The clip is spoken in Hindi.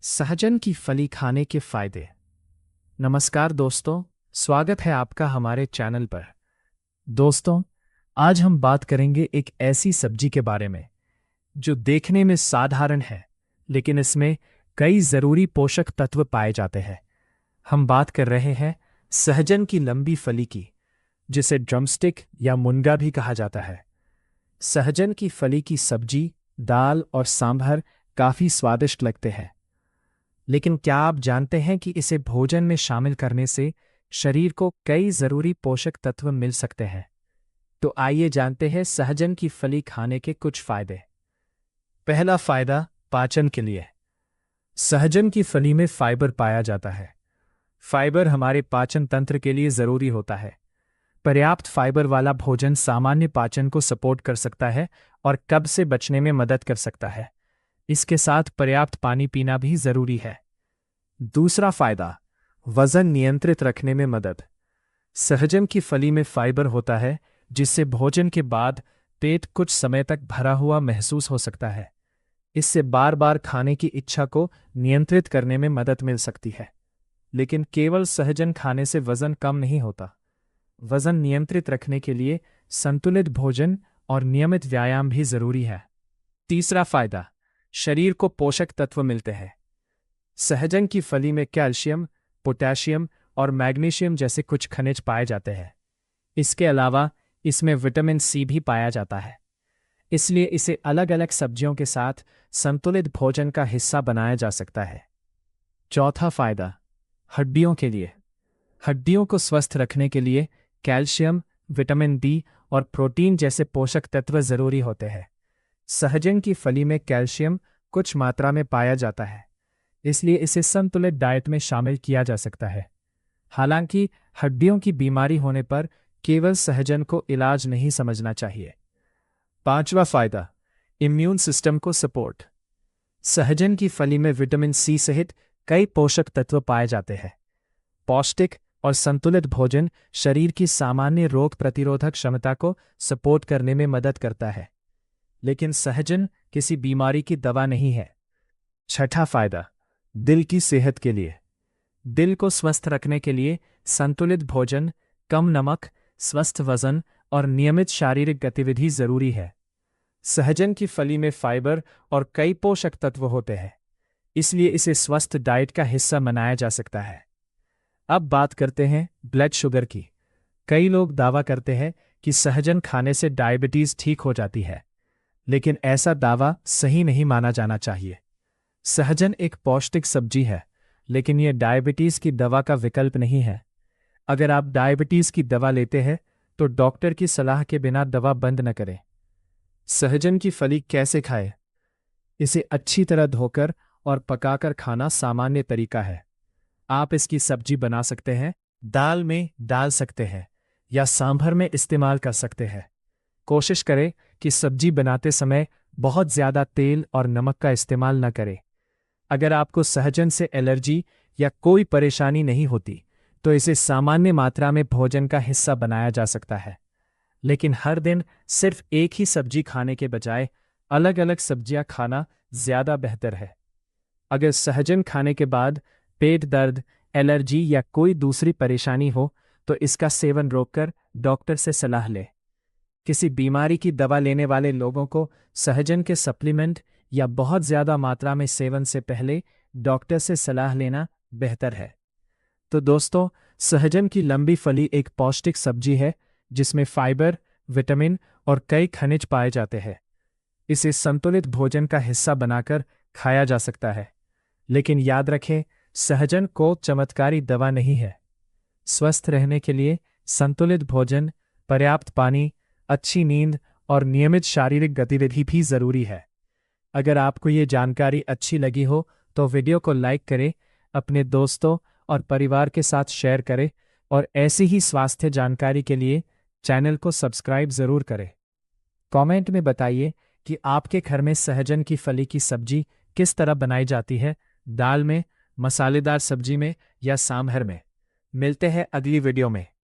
सहजन की फली खाने के फायदे। नमस्कार दोस्तों, स्वागत है आपका हमारे चैनल पर। दोस्तों, आज हम बात करेंगे एक ऐसी सब्जी के बारे में जो देखने में साधारण है, लेकिन इसमें कई जरूरी पोषक तत्व पाए जाते हैं। हम बात कर रहे हैं सहजन की लंबी फली की, जिसे ड्रमस्टिक या मुनगा भी कहा जाता है। सहजन की फली की सब्जी, दाल और सांभर काफी स्वादिष्ट लगते हैं, लेकिन क्या आप जानते हैं कि इसे भोजन में शामिल करने से शरीर को कई जरूरी पोषक तत्व मिल सकते हैं? तो आइए जानते हैं सहजन की फली खाने के कुछ फायदे। पहला फायदा, पाचन के लिए। सहजन की फली में फाइबर पाया जाता है। फाइबर हमारे पाचन तंत्र के लिए जरूरी होता है। पर्याप्त फाइबर वाला भोजन सामान्य पाचन को सपोर्ट कर सकता है और कब्ज से बचने में मदद कर सकता है। इसके साथ पर्याप्त पानी पीना भी जरूरी है। दूसरा फायदा, वजन नियंत्रित रखने में मदद। सहजन की फली में फाइबर होता है, जिससे भोजन के बाद पेट कुछ समय तक भरा हुआ महसूस हो सकता है। इससे बार बार खाने की इच्छा को नियंत्रित करने में मदद मिल सकती है। लेकिन केवल सहजन खाने से वजन कम नहीं होता। वजन नियंत्रित रखने के लिए संतुलित भोजन और नियमित व्यायाम भी जरूरी है। तीसरा फायदा, शरीर को पोषक तत्व मिलते हैं। सहजन की फली में कैल्शियम, पोटेशियम और मैग्नीशियम जैसे कुछ खनिज पाए जाते हैं। इसके अलावा इसमें विटामिन सी भी पाया जाता है। इसलिए इसे अलग अलग सब्जियों के साथ संतुलित भोजन का हिस्सा बनाया जा सकता है। चौथा फायदा, हड्डियों के लिए। हड्डियों को स्वस्थ रखने के लिए कैल्शियम, विटामिन डी और प्रोटीन जैसे पोषक तत्व जरूरी होते हैं। सहजन की फली में कैल्शियम कुछ मात्रा में पाया जाता है, इसलिए इसे संतुलित डाइट में शामिल किया जा सकता है। हालांकि हड्डियों की बीमारी होने पर केवल सहजन को इलाज नहीं समझना चाहिए। पांचवा फायदा, इम्यून सिस्टम को सपोर्ट। सहजन की फली में विटामिन सी सहित कई पोषक तत्व पाए जाते हैं। पौष्टिक और संतुलित भोजन शरीर की सामान्य रोग प्रतिरोधक क्षमता को सपोर्ट करने में मदद करता है, लेकिन सहजन किसी बीमारी की दवा नहीं है। छठा फायदा, दिल की सेहत के लिए। दिल को स्वस्थ रखने के लिए संतुलित भोजन, कम नमक, स्वस्थ वजन और नियमित शारीरिक गतिविधि जरूरी है। सहजन की फली में फाइबर और कई पोषक तत्व होते हैं, इसलिए इसे स्वस्थ डाइट का हिस्सा बनाया जा सकता है। अब बात करते हैं ब्लड शुगर की। कई लोग दावा करते हैं कि सहजन खाने से डायबिटीज ठीक हो जाती है, लेकिन ऐसा दावा सही नहीं माना जाना चाहिए। सहजन एक पौष्टिक सब्जी है, लेकिन यह डायबिटीज की दवा का विकल्प नहीं है। अगर आप डायबिटीज की दवा लेते हैं तो डॉक्टर की सलाह के बिना दवा बंद न करें। सहजन की फली कैसे खाएं? इसे अच्छी तरह धोकर और पकाकर खाना सामान्य तरीका है। आप इसकी सब्जी बना सकते हैं, दाल में डाल सकते हैं या सांभर में इस्तेमाल कर सकते हैं। कोशिश करें कि सब्जी बनाते समय बहुत ज्यादा तेल और नमक का इस्तेमाल न करें। अगर आपको सहजन से एलर्जी या कोई परेशानी नहीं होती, तो इसे सामान्य मात्रा में भोजन का हिस्सा बनाया जा सकता है। लेकिन हर दिन सिर्फ एक ही सब्जी खाने के बजाय अलग अलग सब्जियां खाना ज्यादा बेहतर है। अगर सहजन खाने के बाद पेट दर्द, एलर्जी या कोई दूसरी परेशानी हो, तो इसका सेवन रोककर डॉक्टर से सलाह लें। किसी बीमारी की दवा लेने वाले लोगों को सहजन के सप्लीमेंट या बहुत ज्यादा मात्रा में सेवन से पहले डॉक्टर से सलाह लेना बेहतर है। तो दोस्तों, सहजन की लंबी फली एक पौष्टिक सब्जी है जिसमें फाइबर, विटामिन और कई खनिज पाए जाते हैं। इसे संतुलित भोजन का हिस्सा बनाकर खाया जा सकता है। लेकिन याद रखें, सहजन को चमत्कारी दवा नहीं है। स्वस्थ रहने के लिए संतुलित भोजन, पर्याप्त पानी, अच्छी नींद और नियमित शारीरिक गतिविधि भी जरूरी है। अगर आपको ये जानकारी अच्छी लगी हो तो वीडियो को लाइक करें, अपने दोस्तों और परिवार के साथ शेयर करें और ऐसी ही स्वास्थ्य जानकारी के लिए चैनल को सब्सक्राइब जरूर करें। कमेंट में बताइए कि आपके घर में सहजन की फली की सब्जी किस तरह बनाई जाती है, दाल में, मसालेदार सब्जी में या सांभर में। मिलते हैं अगली वीडियो में।